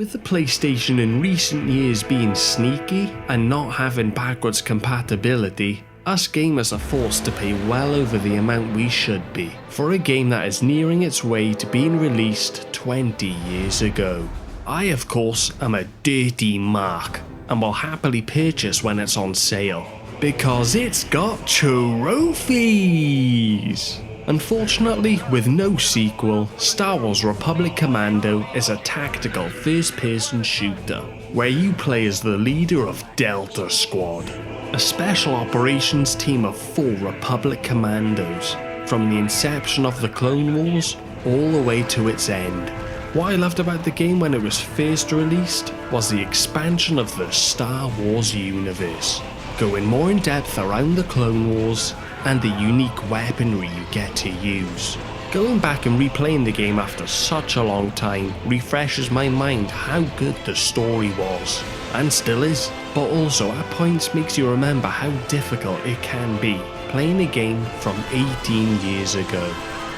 With the PlayStation in recent years being sneaky and not having backwards compatibility, us gamers are forced to pay well over the amount we should be for a game that is nearing its way to being released 20 years ago. I, of course, am a dirty mark and will happily purchase when it's on sale, because it's got trophies! Unfortunately, with no sequel, Star Wars Republic Commando is a tactical first-person shooter, where you play as the leader of Delta Squad, a special operations team of 4 Republic Commandos, from the inception of the Clone Wars all the way to its end. What I loved about the game when it was first released was the expansion of the Star Wars universe, going more in depth around the Clone Wars and the unique weaponry you get to use. Going back and replaying the game after such a long time refreshes my mind how good the story was, and still is, but also at points makes you remember how difficult it can be playing a game from 18 years ago.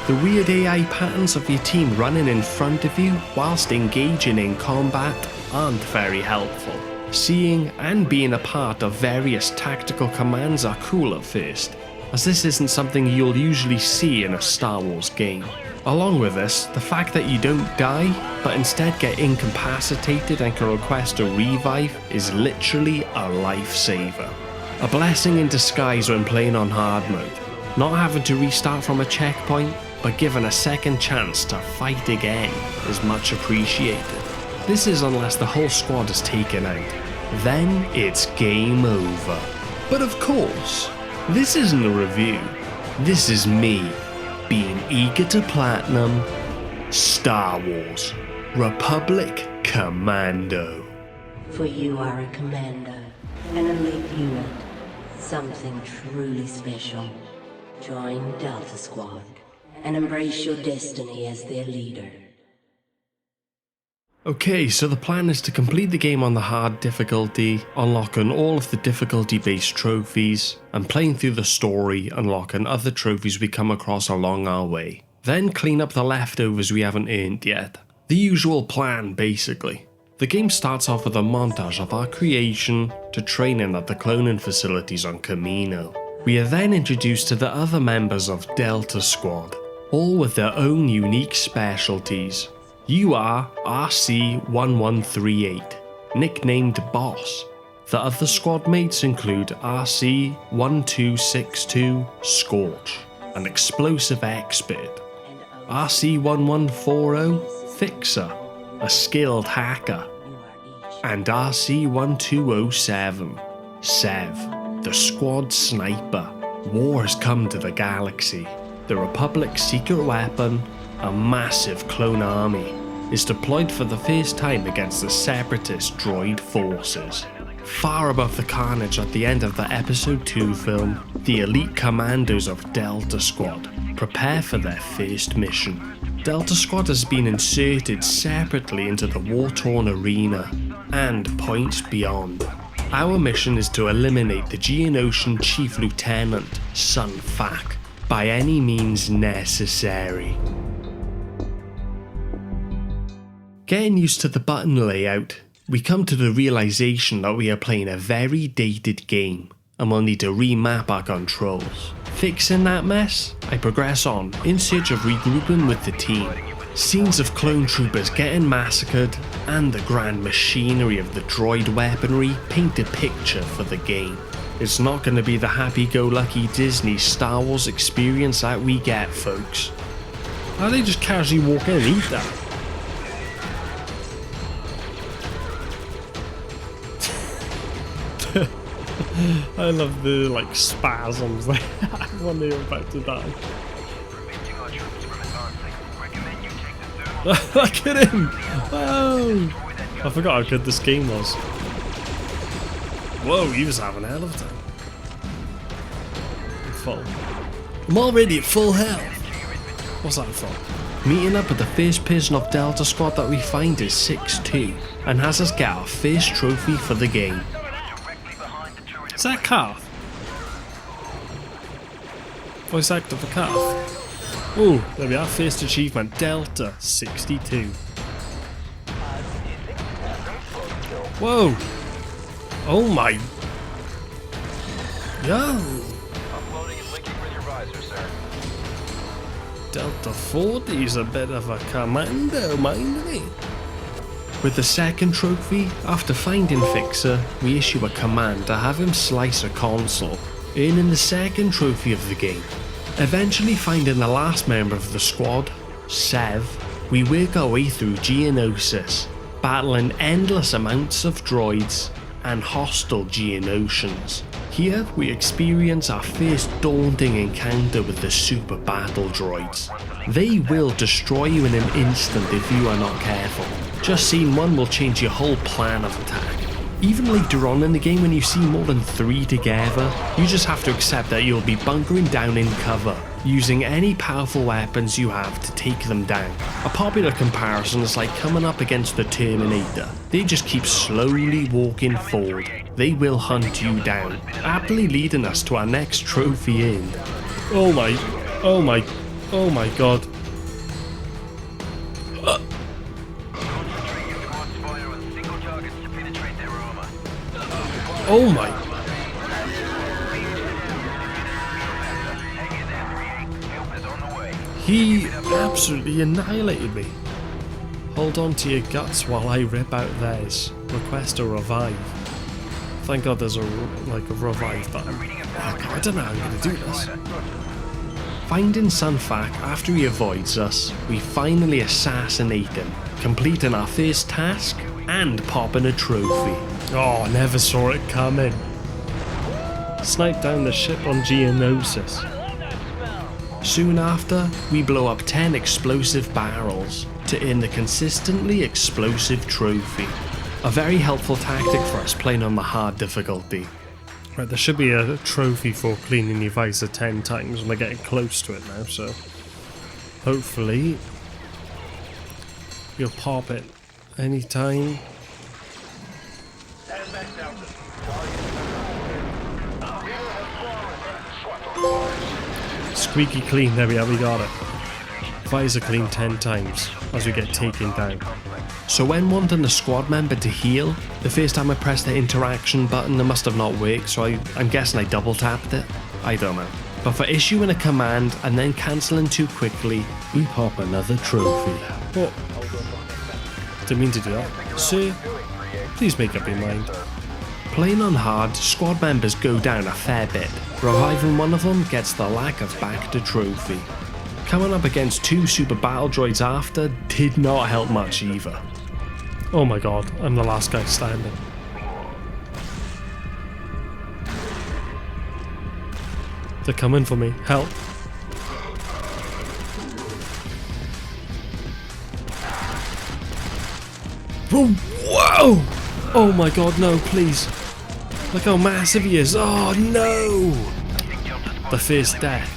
The weird AI patterns of your team running in front of you whilst engaging in combat aren't very helpful. Seeing and being a part of various tactical commands are cool at first, as this isn't something you'll usually see in a Star Wars game. Along with this, the fact that you don't die, but instead get incapacitated and can request a revive is literally a lifesaver. A blessing in disguise when playing on hard mode. Not having to restart from a checkpoint, but given a second chance to fight again is much appreciated. This is unless the whole squad is taken out. Then it's game over. But of course, this isn't a review. This is me, being eager to platinum Star Wars Republic Commando. For you are a commando, an elite unit, something truly special. Join Delta Squad and embrace your destiny as their leader. Okay, so the plan is to complete the game on the hard difficulty, unlocking all of the difficulty-based trophies, and playing through the story, unlocking other trophies we come across along our way. Then clean up the leftovers we haven't earned yet. The usual plan, basically. The game starts off with a montage of our creation to training at the cloning facilities on Kamino. We are then introduced to the other members of Delta Squad, all with their own unique specialties. You are RC-1138, nicknamed Boss. The other squad mates include RC-1262 Scorch, an explosive expert, RC-1140 Fixer, a skilled hacker, and RC-1207 Sev, the squad sniper. War has come to the galaxy. The Republic's secret weapon, a massive clone army, is deployed for the first time against the separatist droid forces. Far above the carnage at the end of the Episode 2 film, the elite commandos of Delta Squad prepare for their first mission. Delta Squad has been inserted separately into the war-torn arena and points beyond. Our mission is to eliminate the Geonosian Chief Lieutenant, Sun Fac, by any means necessary. Getting used to the button layout, we come to the realization that we are playing a very dated game and will need to remap our controls. Fixing that mess, I progress on in search of regrouping with the team. Scenes of clone troopers getting massacred and the grand machinery of the droid weaponry paint a picture for the game. It's not going to be the happy-go-lucky Disney Star Wars experience that we get, folks. How do they just casually walk in and eat that? I love the spasms they have when they're about to die. Look at him! Wow! I forgot how good this game was. Whoa, he was having a hell of a time. I'm full. I'm already at full health. What's that for? Meeting up with the first person of Delta Squad that we find is 6-2 and has us get our first trophy for the game. Is that Carth? Voice actor for Carth. Oh, there we are, first achievement, Delta 62. Whoa! Oh my... Yo! Uploading and linking with your visor, sir. Delta 40's a bit of a commando, mind me. With the second trophy, after finding Fixer, we issue a command to have him slice a console, earning the second trophy of the game. Eventually finding the last member of the squad, Sev, we work our way through Geonosis, battling endless amounts of droids and hostile Geonosians. Here we experience our first daunting encounter with the super battle droids. They will destroy you in an instant if you are not careful. Just seeing one will change your whole plan of attack. Even later on in the game when you see more than 3 together, you just have to accept that you'll be bunkering down in cover, using any powerful weapons you have to take them down. A popular comparison is like coming up against the Terminator. They just keep slowly walking forward. They will hunt you down, aptly leading us to our next trophy in. Oh my god. Oh my... He absolutely annihilated me. Hold on to your guts while I rip out theirs. Request a revive. Thank god there's a revive button. I don't know how I'm going to do this. Finding Sunfak after he avoids us, we finally assassinate him, completing our first task and popping a trophy. Oh, I never saw it coming. Snipe down the ship on Geonosis. Soon after, we blow up 10 explosive barrels to earn the consistently explosive trophy. A very helpful tactic for us playing on the hard difficulty. Right, there should be a trophy for cleaning your visor 10 times, and we're getting close to it now, so hopefully you'll pop it anytime. Squeaky clean, there we are, we got it. Visor clean 10 times as we get taken down. So when wanting a squad member to heal, the first time I pressed the interaction button it must have not worked, so I'm guessing I double tapped it. I don't know. But for issuing a command and then cancelling too quickly, we pop another trophy. What? Didn't mean to do that. Sir, please make up your mind. Playing on hard, squad members go down a fair bit. Reviving one of them gets the lack of back to trophy. Coming up against 2 super battle droids after did not help much either. Oh my god, I'm the last guy standing. They're coming for me, help. Whoa! Oh my god, no, please. Look how massive he is. Oh no! The first death.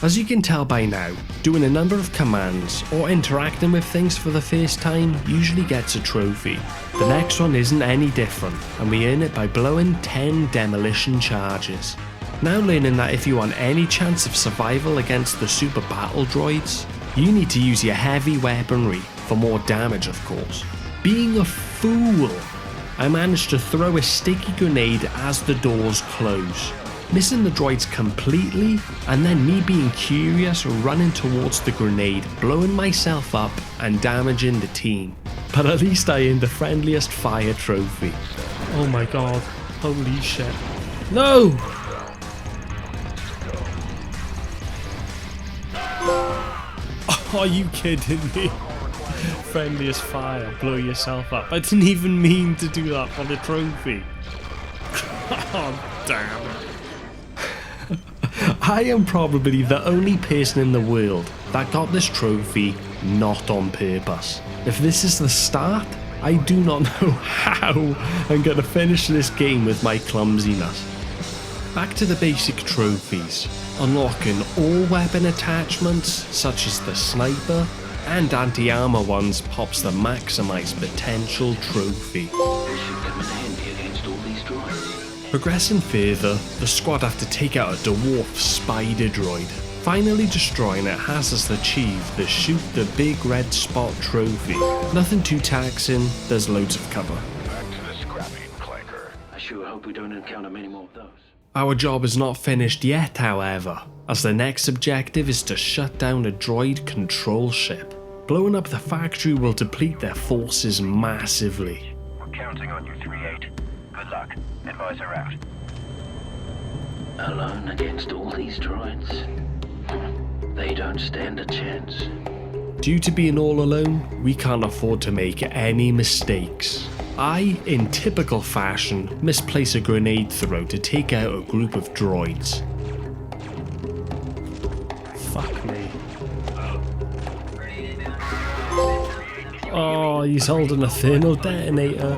As you can tell by now, doing a number of commands or interacting with things for the first time usually gets a trophy. The next one isn't any different, and we earn it by blowing 10 demolition charges. Now learning that if you want any chance of survival against the super battle droids, you need to use your heavy weaponry for more damage, of course. Being a fool, I managed to throw a sticky grenade as the doors close, missing the droids completely, and then me being curious running towards the grenade, blowing myself up and damaging the team. But at least I earned the friendliest fire trophy. Oh my god, holy shit. No! Are you kidding me? Friendliest fire, blow yourself up. I didn't even mean to do that for the trophy. Oh, damn. I am probably the only person in the world that got this trophy not on purpose. If this is the start, I do not know how I'm going to finish this game with my clumsiness. Back to the basic trophies. Unlocking all weapon attachments such as the sniper and anti-armor ones pops the maximized potential trophy. Progressing further, the squad have to take out a dwarf spider droid. Finally destroying it has us achieve the shoot the big red spot trophy. Nothing too taxing, there's loads of cover. sure hope we don't encounter many more of those. Our job is not finished yet, however, as the next objective is to shut down a droid control ship. Blowing up the factory will deplete their forces massively. We're counting on you, 3-8. Good luck. Advisor out. Alone against all these droids? They don't stand a chance. Due to being all alone, we can't afford to make any mistakes. I, in typical fashion, misplace a grenade throw to take out a group of droids. Fuck me. Oh, he's holding a thermal detonator.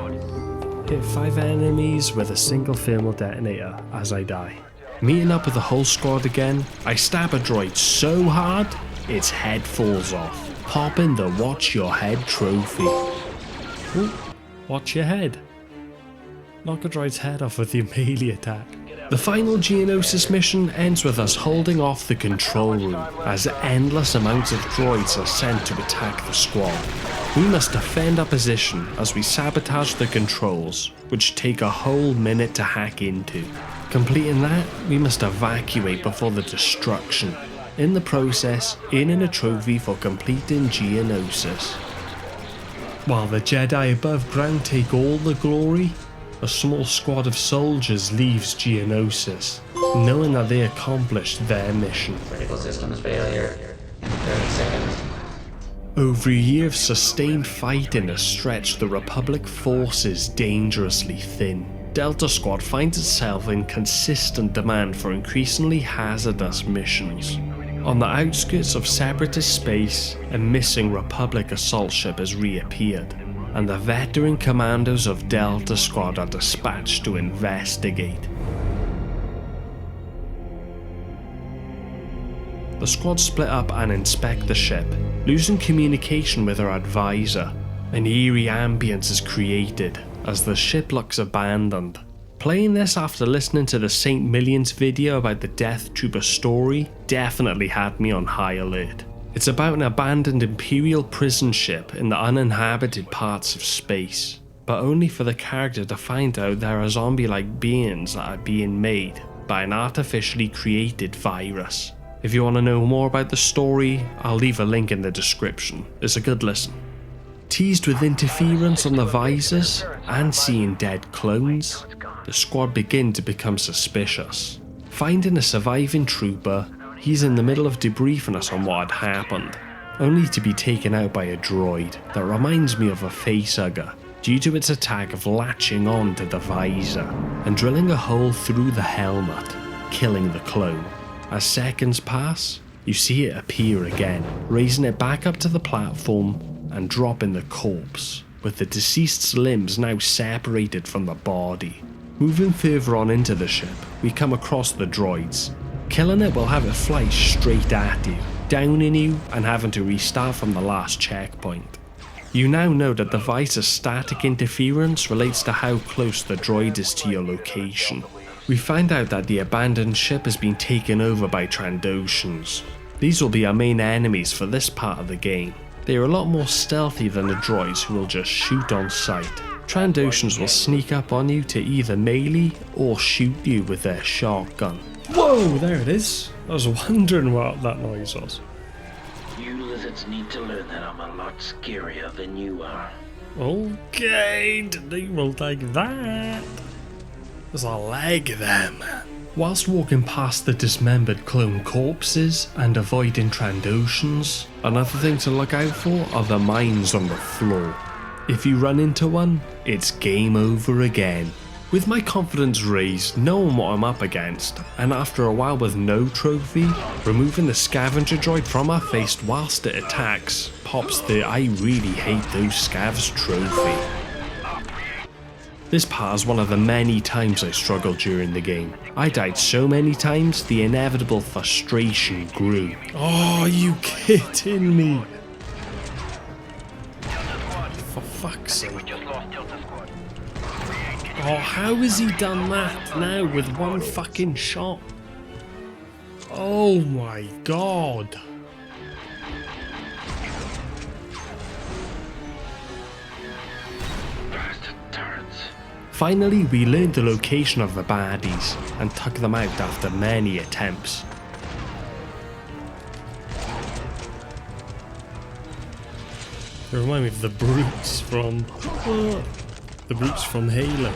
Hit 5 enemies with a single thermal detonator as I die. Meeting up with the whole squad again, I stab a droid so hard, its head falls off, popping the Watch Your Head trophy. Ooh, watch your head. Knock a droid's head off with your melee attack. The final Geonosis mission ends with us holding off the control room, as endless amounts of droids are sent to attack the squad. We must defend our position as we sabotage the controls, which take a whole minute to hack into. Completing that, we must evacuate before the destruction, in the process earning a trophy for completing Geonosis. While the Jedi above ground take all the glory, a small squad of soldiers leaves Geonosis, knowing that they accomplished their mission. Critical systems failure. 30 seconds. Over a year of sustained fighting has stretched the Republic forces dangerously thin. Delta Squad finds itself in consistent demand for increasingly hazardous missions. On the outskirts of Separatist space, a missing Republic assault ship has reappeared, and the veteran commandos of Delta Squad are dispatched to investigate. The squad split up and inspect the ship, losing communication with her advisor. An eerie ambience is created as the ship looks abandoned. Playing this after listening to the Saintmillion's video about the Death Trooper story definitely had me on high alert. It's about an abandoned Imperial prison ship in the uninhabited parts of space, but only for the character to find out there are zombie-like beings that are being made by an artificially created virus. If you want to know more about the story, I'll leave a link in the description. It's a good listen. Teased with interference on the visors and seeing dead clones, the squad begin to become suspicious. Finding a surviving trooper, he's in the middle of debriefing us on what had happened, only to be taken out by a droid that reminds me of a facehugger due to its attack of latching on to the visor and drilling a hole through the helmet, killing the clone. As seconds pass, you see it appear again, raising it back up to the platform and dropping the corpse, with the deceased's limbs now separated from the body. Moving further on into the ship, we come across the droids. Killing it will have it fly straight at you, downing you and having to restart from the last checkpoint. You now know that the visor's static interference relates to how close the droid is to your location. We find out that the abandoned ship has been taken over by Trandoshans. These will be our main enemies for this part of the game. They are a lot more stealthy than the droids who will just shoot on sight. Trandoshans will sneak up on you to either melee or shoot you with their shotgun. Whoa, there it is. I was wondering what that noise was. You lizards need to learn that I'm a lot scarier than you are. Okay, they will take that. There's a leg there, man. Whilst walking past the dismembered clone corpses and avoiding Trandoshans, another thing to look out for are the mines on the floor. If you run into one, it's game over again. With my confidence raised, knowing what I'm up against, and after a while with no trophy, removing the scavenger droid from our face whilst it attacks pops the I really hate those scavs trophy. This part is one of the many times I struggled during the game. I died so many times, the inevitable frustration grew. Oh, are you kidding me? For fuck's sake. Oh, how has he done that now with one fucking shot? Oh my god. Finally, we learned the location of the baddies and took them out after many attempts. They remind me of the brutes from Halo.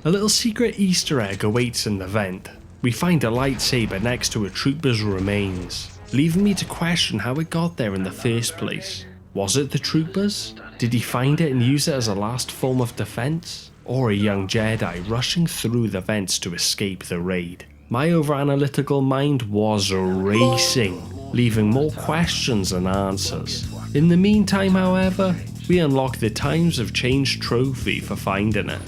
A little secret Easter egg awaits in the vent. We find a lightsaber next to a trooper's remains, leaving me to question how it got there in the first place. Was it the troopers? Did he find it and use it as a last form of defense? Or a young Jedi rushing through the vents to escape the raid? My over-analytical mind was racing, leaving more questions than answers. In the meantime, however, we unlock the Times of Change trophy for finding it.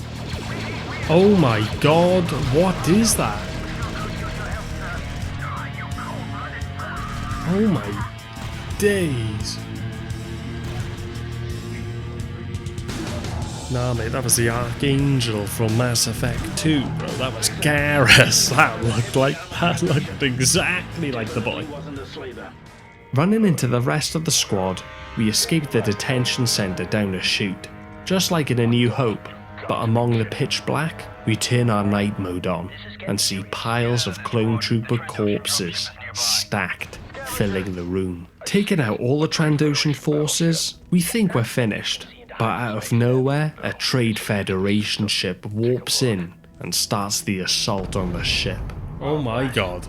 Oh my god, what is that? Oh my days. Nah mate, that was the Archangel from Mass Effect 2, bro. That was Garrus. That looked exactly like the boy. Running into the rest of the squad, we escaped the detention center down a chute, just like in A New Hope, but among the pitch black, we turn our night mode on and see piles of clone trooper corpses stacked, filling the room. Taking out all the Trandoshan forces, we think we're finished. But out of nowhere, a Trade Federation ship warps in and starts the assault on the ship. Oh my god.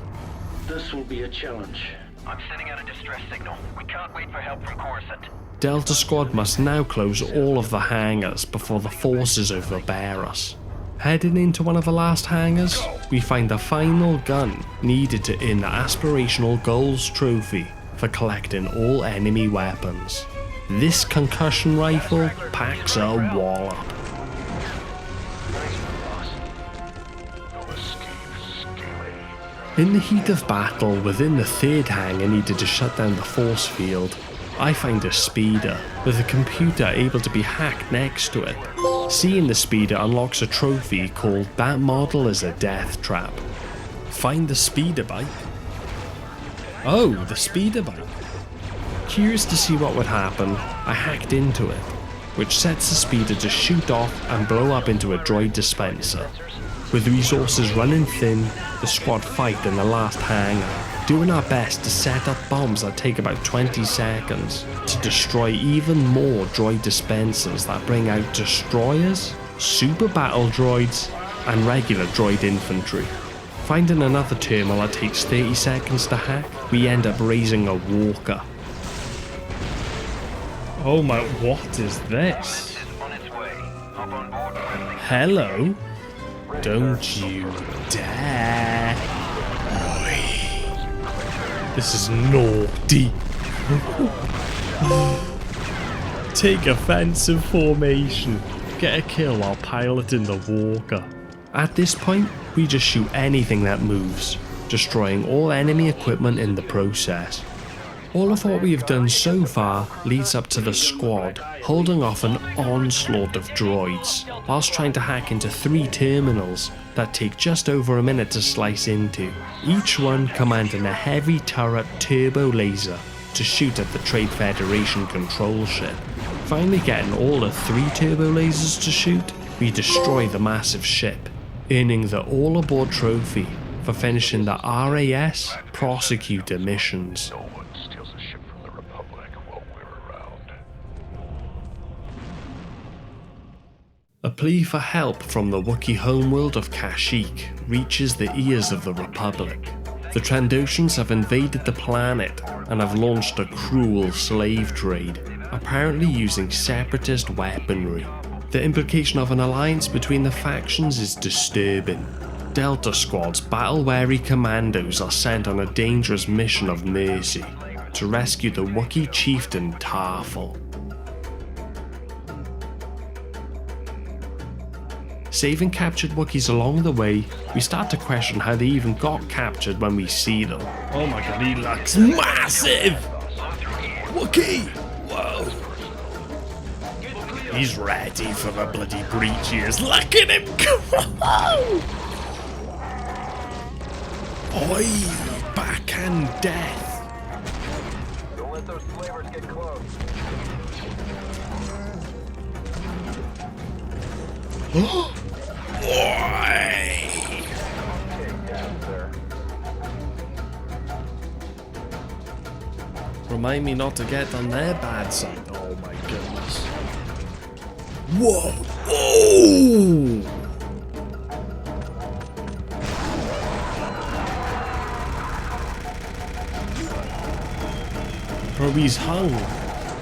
This will be a challenge. I'm sending out a distress signal. We can't wait for help from Coruscant. Delta Squad must now close all of the hangars before the forces overbear us. Heading into one of the last hangars, we find the final gun needed to earn the Aspirational Goals trophy for collecting all enemy weapons. This concussion rifle packs a wallop. In the heat of battle within the third hangar needed to shut down the force field, I find a speeder with a computer able to be hacked next to it. Seeing the speeder unlocks a trophy called "That Model is a Death Trap." Find the speeder bike. Oh, the speeder bike. Curious to see what would happen, I hacked into it, which sets the speeder to shoot off and blow up into a droid dispenser. With resources running thin, the squad fight in the last hangar, doing our best to set up bombs that take about 20 seconds to destroy even more droid dispensers that bring out destroyers, super battle droids, and regular droid infantry. Finding another terminal that takes 30 seconds to hack, we end up raising a walker. Oh my, what is this? Hello? Don't you dare. Oi. This is naughty. Take offensive formation. Get a kill while piloting the walker. At this point, we just shoot anything that moves, destroying all enemy equipment in the process. All of what we have done so far leads up to the squad holding off an onslaught of droids, whilst trying to hack into 3 terminals that take just over a minute to slice into, each one commanding a heavy turret turbo laser to shoot at the Trade Federation control ship. Finally getting all the 3 turbo lasers to shoot, we destroy the massive ship, earning the All Aboard trophy for finishing the RAS Prosecutor missions. A plea for help from the Wookiee homeworld of Kashyyyk reaches the ears of the Republic. The Trandoshans have invaded the planet and have launched a cruel slave trade, apparently using separatist weaponry. The implication of an alliance between the factions is disturbing. Delta Squad's battle-weary commandos are sent on a dangerous mission of mercy to rescue the Wookiee chieftain Tarful. Saving captured Wookiees along the way, we start to question how they even got captured when we see them. Oh my god, he looks massive! Wookiee! Whoa! He's ready for the bloody breaches. Look at him go! Oi! Backhand death! Don't let those flavors get close. Remind me not to get on their bad side. Oh my goodness. Whoa! Oh! Bro, he's hung.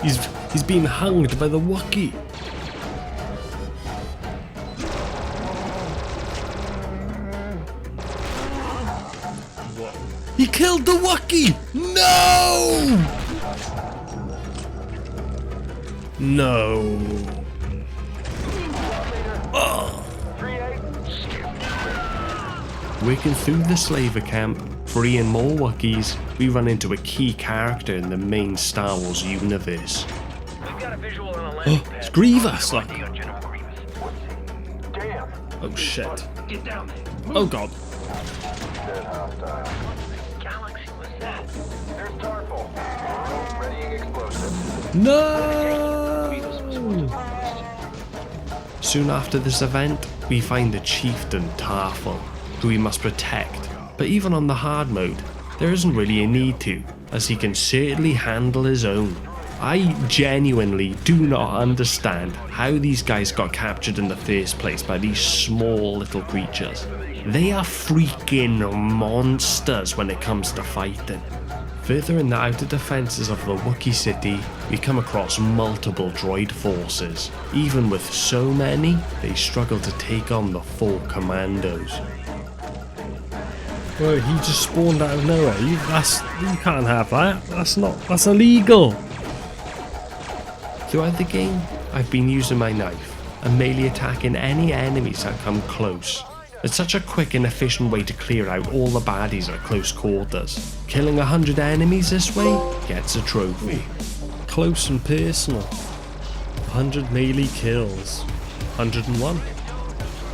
He's being hunged by the Wookiee. He killed the Wookiee! No! No. Working through the slaver camp, freeing more Wookiees, we run into a key character in the main Star Wars universe. We've got a visual on a landing pad. It's Grievous, look. On General Grievous. Damn. Oh shit. Get down there. Oh god. Galaxy was that? There's Tarful. Readying explosives. No! Soon after this event, we find the chieftain Tarful, who we must protect. But even on the hard mode, there isn't really a need to, as he can certainly handle his own. I genuinely do not understand how these guys got captured in the first place by these small little creatures. They are freaking monsters when it comes to fighting. Further in the outer defences of the Wookiee city, we come across multiple droid forces. Even with so many, they struggle to take on the 4 commandos. Well, he just spawned out of nowhere. You can't have that. That's illegal. Throughout the game, I've been using my knife and melee attacking any enemies that come close. It's such a quick and efficient way to clear out all the baddies at close quarters. Killing 100 enemies this way gets a trophy. Close and personal. 100 melee kills. 101.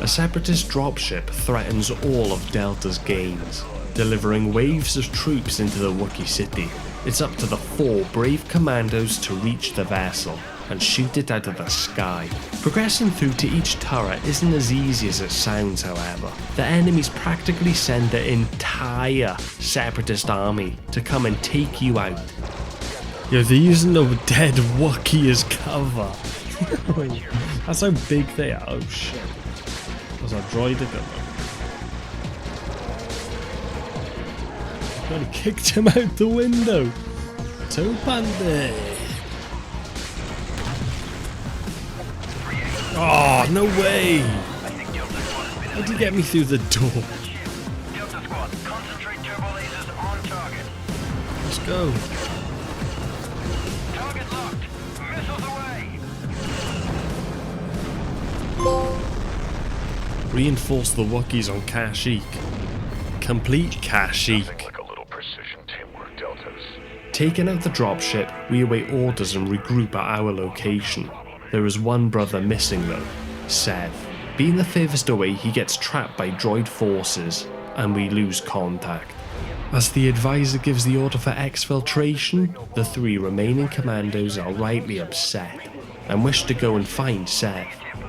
A separatist dropship threatens all of Delta's gains, delivering waves of troops into the Wookiee city. It's up to the 4 brave commandos to reach the vessel and shoot it out of the sky. Progressing through to each turret isn't as easy as it sounds, however. The enemies practically send their entire separatist army to come and take you out. Yo, they're using the dead Wookiee as cover. That's how big they are. Oh shit. There's a droid again. God, he kicked him out the window. Topande. Oh, no way! How'd you get me through the door? Delta Squad, concentrate turbo lasers on target. Let's go. Target locked. Missiles away. Reinforce the Wookiees on Kashyyyk. Complete Kashyyyk. Like a little precision teamwork, Deltas. Taking out the dropship, we await orders and regroup at our location. There is one brother missing though, Sev. Being the furthest away, he gets trapped by droid forces, and we lose contact. As the advisor gives the order for exfiltration, the 3 remaining commandos are rightly upset, and wish to go and find Sev.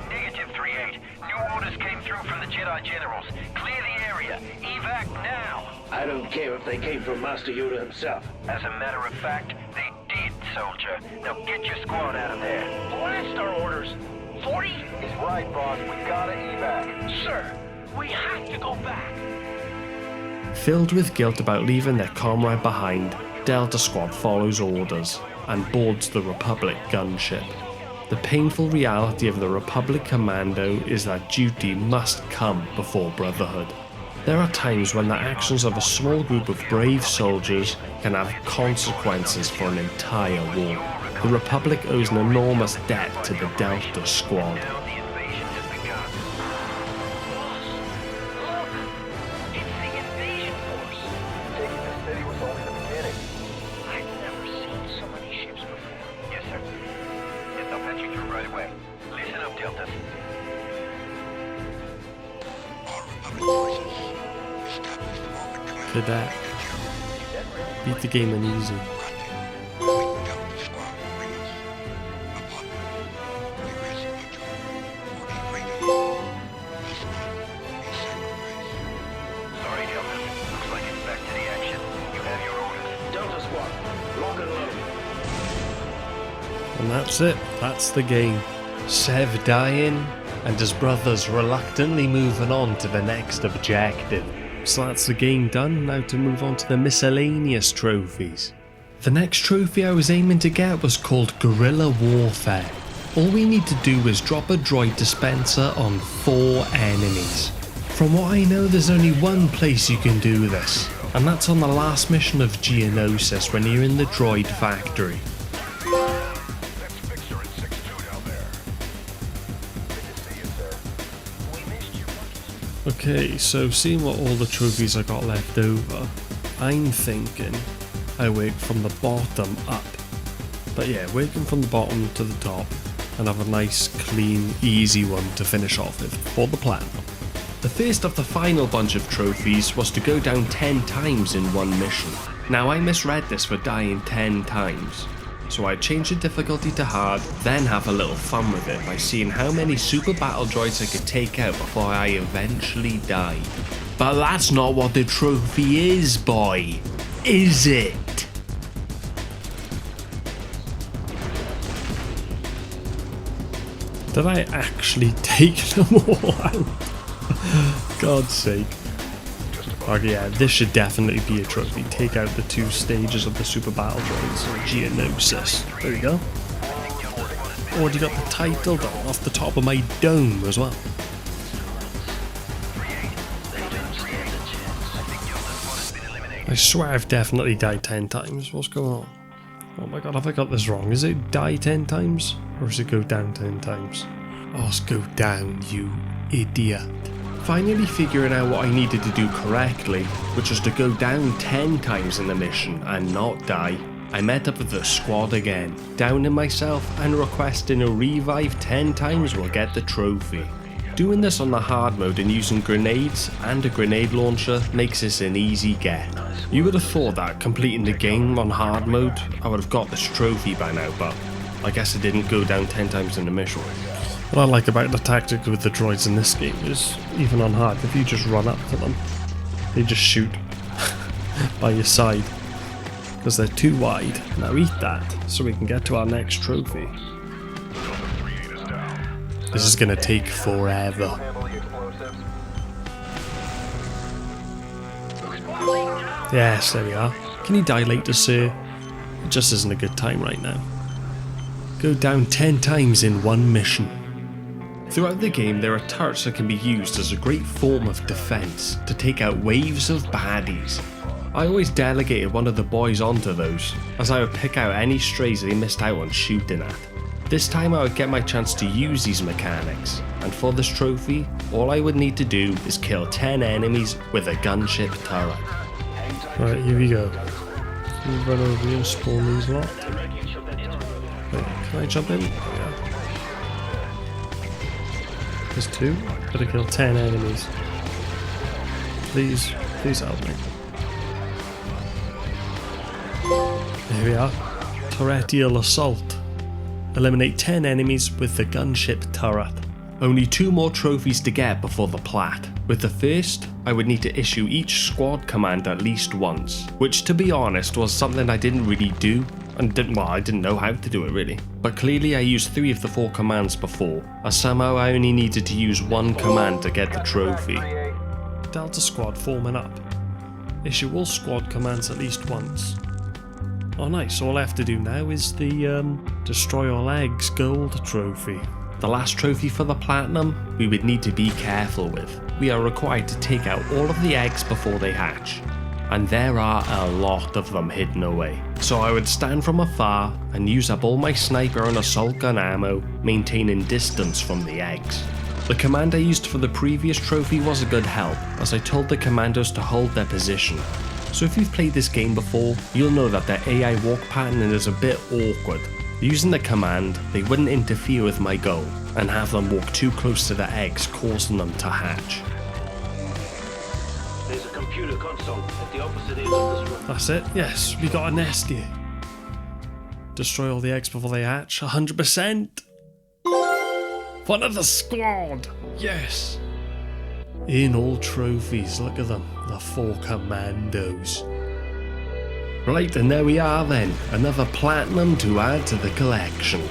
Negative 3-8. New orders came through from the Jedi generals. Clear the area. Evac now. I don't care if they came from Master Yoda himself. As a matter of fact, they did, soldier. Now get your squad out of there. Blast our orders. 40? He's right, boss. We gotta evac. Sir, we have to go back. Filled with guilt about leaving their comrade behind, Delta Squad follows orders and boards the Republic gunship. The painful reality of the Republic Commando is that duty must come before brotherhood. There are times when the actions of a small group of brave soldiers can have consequences for an entire war. The Republic owes an enormous debt to the Delta Squad. Now the invasion has begun. Boss, look! It's the invasion force. Taking the city was only the beginning. I've never seen so many ships before. Yes, sir. Yes, I'll patch you through right away. Listen up, Deltas. Cadet. Beat the game and easy. That's it, that's the game. Sev dying, and his brothers reluctantly moving on to the next objective. So that's the game done, now to move on to the miscellaneous trophies. The next trophy I was aiming to get was called Guerrilla Warfare. All we need to do is drop a droid dispenser on 4 enemies. From what I know, there's only one place you can do this, and that's on the last mission of Geonosis when you're in the droid factory. That's Fixer and 6-2 down there. Good to see you, sir. We missed you. Okay, so seeing what all the trophies I got left over, I'm thinking I work from the bottom up. But yeah, working from the bottom to the top and have a nice, clean, easy one to finish off with for the platinum. The first of the final bunch of trophies was to go down 10 times in one mission. Now I misread this for dying 10 times, so I changed the difficulty to hard, then have a little fun with it by seeing how many super battle droids I could take out before I eventually died. But that's not what the trophy is, boy, is it? Did I actually take them all out? God's sake. Okay, yeah, this should definitely be a trophy. Take out the 2 stages of the super battle droids. Geonosis. There we go. Already got the title done off the top of my dome as well. I swear I've definitely died 10 times. What's going on? Oh my god, have I got this wrong? Is it die 10 times? Or does it go down 10 times? Oh, let's go down, you idiot. Finally figuring out what I needed to do correctly, which was to go down 10 times in the mission and not die, I met up with the squad again, downing myself and requesting a revive 10 times will get the trophy. Doing this on the hard mode and using grenades and a grenade launcher makes this an easy get. You would have thought that completing the game on hard mode, I would have got this trophy by now, but I guess it didn't go down 10 times in the mission. What I like about the tactic with the droids in this game is, even on hard, if you just run up to them, they just shoot by your side, because they're too wide. Now eat that, so we can get to our next trophy. This is gonna take forever. Yes, there we are. Can you die later, sir? It just isn't a good time right now. Go down 10 times in one mission. Throughout the game, there are turrets that can be used as a great form of defense to take out waves of baddies. I always delegated one of the boys onto those, as I would pick out any strays they missed out on shooting at. This time I would get my chance to use these mechanics, and for this trophy, all I would need to do is kill 10 enemies with a gunship turret. Right, here we go. Can we run over here and spawn these lot? Wait, can I jump in? Oh, yeah. There's 2. Gotta kill 10 enemies. Please help me. There we are. Turretial assault. Eliminate 10 enemies with the gunship turret. Only 2 more trophies to get before the plat. With the first, I would need to issue each squad command at least once, which to be honest was something I didn't really do, and I didn't know how to do it really. But clearly I used 3 of the 4 commands before, as somehow I only needed to use 1 command to get the trophy. Delta squad forming up. Issue all squad commands at least once. Oh nice, all I have to do now is the destroy all eggs gold trophy. The last trophy for the platinum, we would need to be careful with. We are required to take out all of the eggs before they hatch, and there are a lot of them hidden away. So I would stand from afar and use up all my sniper and assault gun ammo, maintaining distance from the eggs. The command I used for the previous trophy was a good help, as I told the commandos to hold their position. So if you've played this game before, you'll know that their AI walk pattern is a bit awkward. Using the command, they wouldn't interfere with my goal, and have them walk too close to the eggs, causing them to hatch. There's a computer console at the opposite end of this room. That's it, yes, we got a nest here. Destroy all the eggs before they hatch, 100%. One of the squad, yes. In all trophies, look at them, the 4 commandos. Right, and there we are then, another platinum to add to the collection.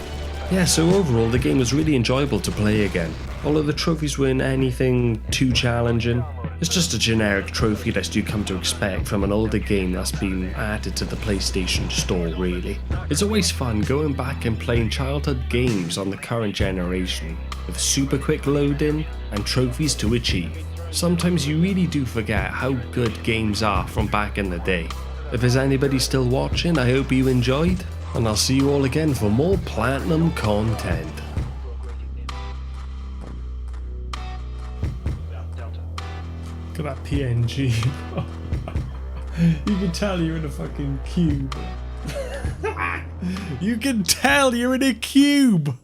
Yeah, so overall the game was really enjoyable to play again. Although the trophies weren't anything too challenging, it's just a generic trophy list you come to expect from an older game that's been added to the PlayStation Store really. It's always fun going back and playing childhood games on the current generation, with super quick loading and trophies to achieve. Sometimes you really do forget how good games are from back in the day. If there's anybody still watching, I hope you enjoyed, and I'll see you all again for more Platinum content. Look at that PNG. You can tell you're in a fucking cube. You can tell you're in a cube.